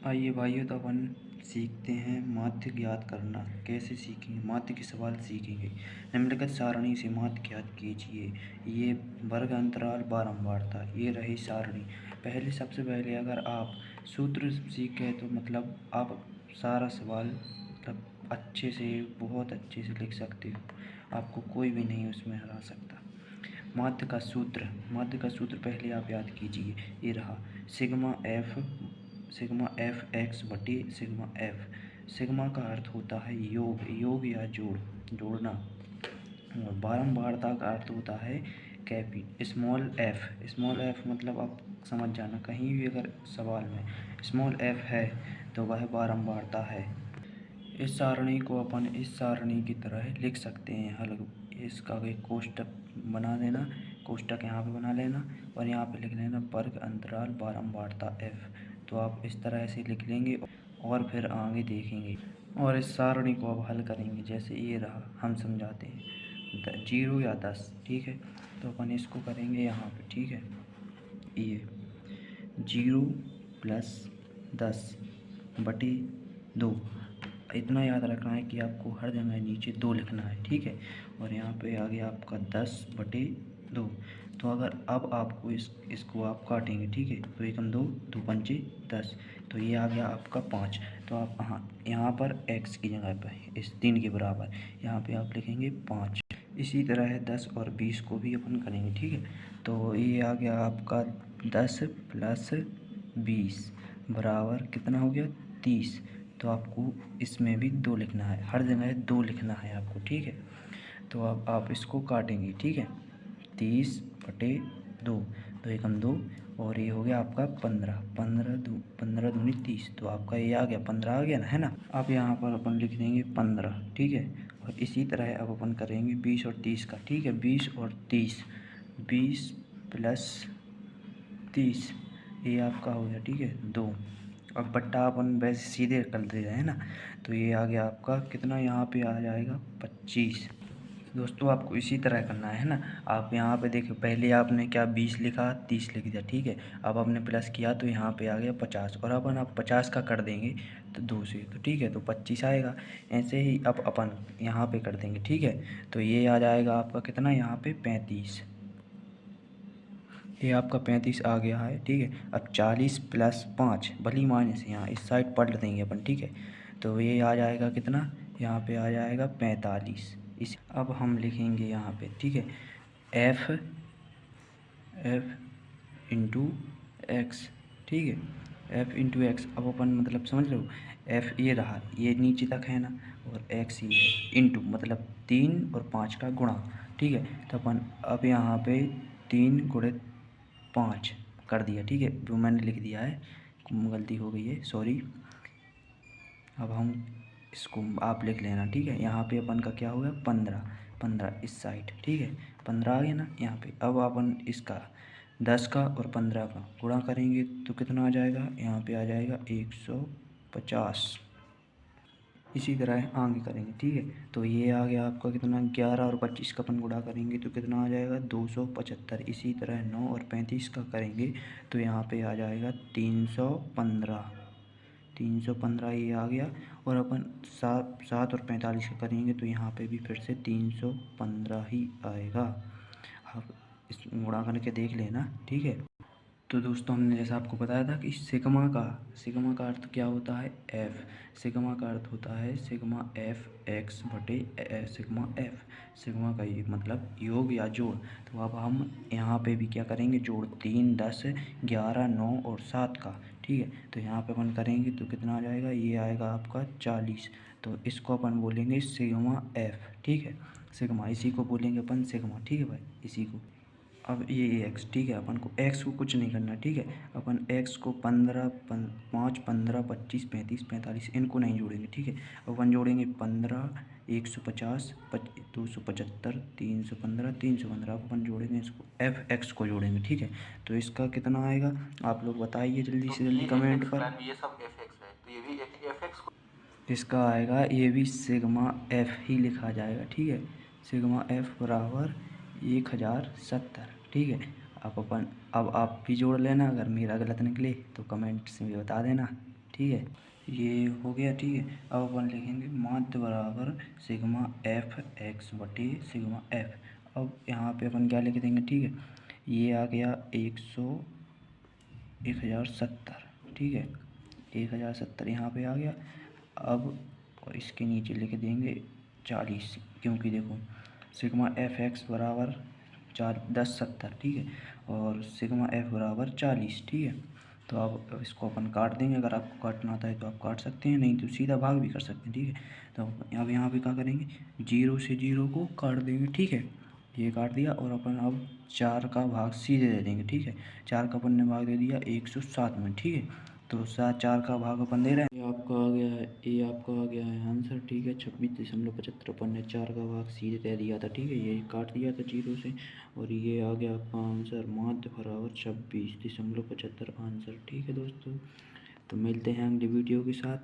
आइए भाइयों, तो अपन सीखते हैं माध्य ज्ञात करना। कैसे सीखेंगे? माध्य के सवाल सीखेंगे। निम्नलिखित सारणी से माध्य ज्ञात कीजिए। ये वर्ग अंतराल बारंबारता, ये रही सारणी। सबसे पहले अगर आप सूत्र सीखे तो मतलब आप सारा सवाल मतलब अच्छे से, बहुत अच्छे से लिख सकते हो। आपको कोई भी नहीं उसमें हरा सकता। माध्य का सूत्र पहले आप याद कीजिए। ये रहा सिग्मा एफ एक्स बटे सिग्मा एफ। सिग्मा का अर्थ होता है योग या जोड़ना। और बारंबारता का अर्थ होता है स्मॉल एफ मतलब आप समझ जाना, कहीं भी अगर सवाल में स्मॉल एफ है तो वह बारंबारता है। इस सारणी को अपन इस सारणी की तरह लिख सकते हैं। हल इसका एक कोष्टक बना देना, कोष्टक यहाँ पे बना लेना और यहाँ पे लिख लेना वर्ग अंतराल बारंबारता एफ। तो आप इस तरह से लिख लेंगे और फिर आगे देखेंगे और इस सारणी को अब हल करेंगे। जैसे ये रहा, हम समझाते हैं 0 या 10, ठीक है। तो अपन इसको करेंगे यहाँ पे, ठीक है। ये 0 + 10 बटे 2। इतना याद रखना है कि आपको हर जगह नीचे 2 लिखना है, ठीक है। और यहाँ पे आ गया आपका 10/2। तो अगर अब आपको इसको आप काटेंगे, ठीक है। तो 1 2 2 5 10। तो ये आ गया आपका 5। तो आप यहाँ पर x की जगह पर इस 3 के बराबर यहाँ पे आप लिखेंगे 5। इसी तरह 10 और 20 को भी अपन करेंगे, ठीक है। तो ये आ गया आपका 10 + 20 बराबर कितना हो गया? 30। तो आपको इसमें भी 2 लिखना है, हर जगह 2 लिखना है आपको, ठीक है। तो अब आप इसको काटेंगे, ठीक है। 30/2, 2 एकम 2 और ये हो गया आपका 15। 15 दूनी 30। तो आपका ये आ गया 15 आ गया ना, है ना। अब यहाँ पर अपन लिख देंगे 15, ठीक है। और इसी तरह अब अपन करेंगे 20 और 30 का, ठीक है। 20 और 30, 20 + 30 ये आपका हो गया, ठीक है, 2। अब बट्टा अपन वैसे सीधे कर दे रहे हैं ना। तो ये आ गया आपका कितना, यहाँ पे आ जाएगा 25। दोस्तों आपको इसी तरह करना है ना। आप यहाँ पे देखिए, पहले आपने क्या 20 लिखा, 30 लिख दिया, ठीक है। अब आपने प्लस किया तो यहाँ पे आ गया 50 और अपन आप 50 का कर देंगे तो 2 से, तो ठीक है, तो 25 आएगा। ऐसे ही अब अपन यहाँ पे कर देंगे, ठीक है। तो ये आ जाएगा आपका कितना, यहाँ पे 35। ये आपका 35 आ गया है, ठीक है। अब 40 + 5 भली माइनस यहाँ इस साइड पलट देंगे अपन, ठीक है। तो ये आ जाएगा कितना, यहाँ पे आ जाएगा 45। इस अब हम लिखेंगे यहाँ पे, ठीक है, एफ इंटू एक्स, ठीक है। F into x. अब अपन मतलब समझ लो, एफ ये रहा, ये नीचे तक है ना, और एक्स ये है, इंटू मतलब 3 और 5 का गुणा, ठीक है। तो अपन अब यहाँ पे 3 × 5 कर दिया, ठीक है। जो मैंने लिख दिया है, गलती हो गई है, सॉरी। अब हम इसको आप लिख लेना, ठीक है। यहाँ पे अपन का क्या हो गया, 15 इस साइड, ठीक है। 15 आ गया ना यहाँ पे। अब अपन इसका 10 का और 15 का गुणा करेंगे तो कितना आ जाएगा, यहाँ पे आ जाएगा 150। इसी तरह आगे करेंगे, ठीक है। तो ये आ गया आपका कितना, 11 और 25 का अपन गुणा करेंगे तो कितना आ जाएगा, 275। इसी तरह 9 और 35 का करेंगे तो यहाँ पे आ जाएगा 315। 315 ये आ गया। और अपन 7 और 45 का करेंगे तो यहाँ पे भी फिर से 315 ही आएगा। आप इस गुणा करके देख लेना, ठीक है। तो दोस्तों हमने जैसा आपको बताया था कि सिग्मा का अर्थ क्या होता है, एफ। सिग्मा का अर्थ होता है सिग्मा एफ एक्स बटे सिग्मा एफ। सिग्मा का ये मतलब योग या जोड़। तो अब हम यहाँ पे भी क्या करेंगे, जोड़। 3 10 11 9 और 7 का, ठीक है। तो यहाँ पे अपन करेंगे तो कितना आ जाएगा, ये आएगा आपका 40। तो इसको अपन बोलेंगे सिग्मा एफ, ठीक है। सिग्मा, इसी को बोलेंगे अपन सिग्मा, ठीक है भाई, इसी को। अब ये एक्स, ठीक है। अपन को एक्स को कुछ नहीं करना, ठीक है। अपन एक्स को 15 5 15 25 35 45 इनको नहीं जोड़ेंगे, ठीक है। अब अपन जोड़ेंगे 15 150 275 315 315। अब अपन जोड़ेंगे इसको, एफ एक्स को जोड़ेंगे, ठीक है। तो इसका कितना आएगा आप लोग बताइए जल्दी से जल्दी कमेंट पर। ये सब एफ एक्स है तो ये भी एफ एक्स को। इसका आएगा, ये भी सिग्मा एफ ही लिखा जाएगा, ठीक है। सिग्मा एफ बराबर 1070, ठीक है। अब आप भी जोड़ लेना, अगर मेरा गलत निकले तो कमेंट्स में बता देना। ठीक है, ये हो गया। ठीक है, अब अपन लिखेंगे माध्य बराबर सिग्मा एफ एक्स बटे सिग्मा एफ। अब यहाँ पे अपन क्या लिख देंगे, ठीक है, ये आ गया 1070। ठीक है, 1070 यहाँ पे आ गया। अब इसके नीचे लिख देंगे 40, क्योंकि देखो सिग्मा एफ एक्स बराबर 1070। ठीक है, और सिग्मा एफ बराबर 40। ठीक है, तो अब इसको अपन काट देंगे। अगर आपको काटना आता है तो आप काट सकते हैं, नहीं तो सीधा भाग भी कर सकते हैं। ठीक है, तो अब यहाँ पे क्या करेंगे, 0 से 0 को काट देंगे। ठीक है, ये काट दिया और अपन अब 4 का भाग सीधे दे देंगे। ठीक है, 4 का अपन ने भाग दे दिया 107 में। ठीक है, तो 4 का भाग अपन दे रहे हैं, ये आपका आ गया है, ये आपका आ गया है आंसर। ठीक है, 26.75 अपन ने 4 का भाग सीधे दे दिया था। ठीक है, ये काट दिया था 0 से, और ये आ गया आपका आंसर माध्य बराबर 26.75 आंसर। ठीक है दोस्तों, तो मिलते हैं अगली वीडियो के साथ।